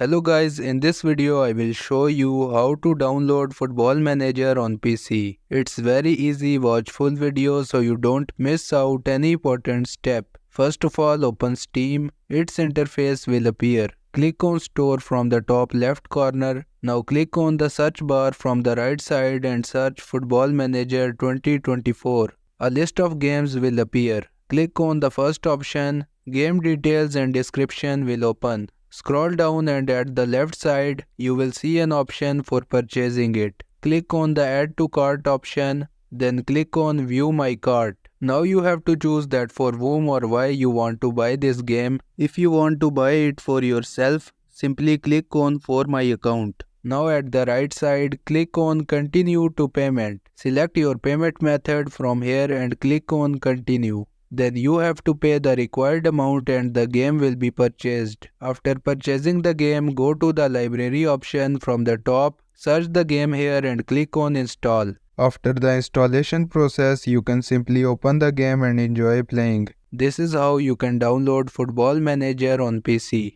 Hello guys, in this video I will show you how to download Football Manager on PC. It's very easy, watch full video so you don't miss out any important step. First of all, open Steam. Its interface will appear. Click on Store from the top left corner. Now click on the search bar from the right side and search Football Manager 2024. A list of games will appear. Click on the first option. Game details and description will open. Scroll down and at the left side, you will see an option for purchasing it. Click on the Add to Cart option, then click on View My Cart. Now you have to choose that for whom or why you want to buy this game. If you want to buy it for yourself, simply click on For My Account. Now at the right side, click on Continue to Payment. Select your payment method from here and click on Continue. Then you have to pay the required amount and the game will be purchased. After purchasing the game, go to the library option from the top, search the game here and click on install. After the installation process, you can simply open the game and enjoy playing. This is how you can download Football Manager on PC.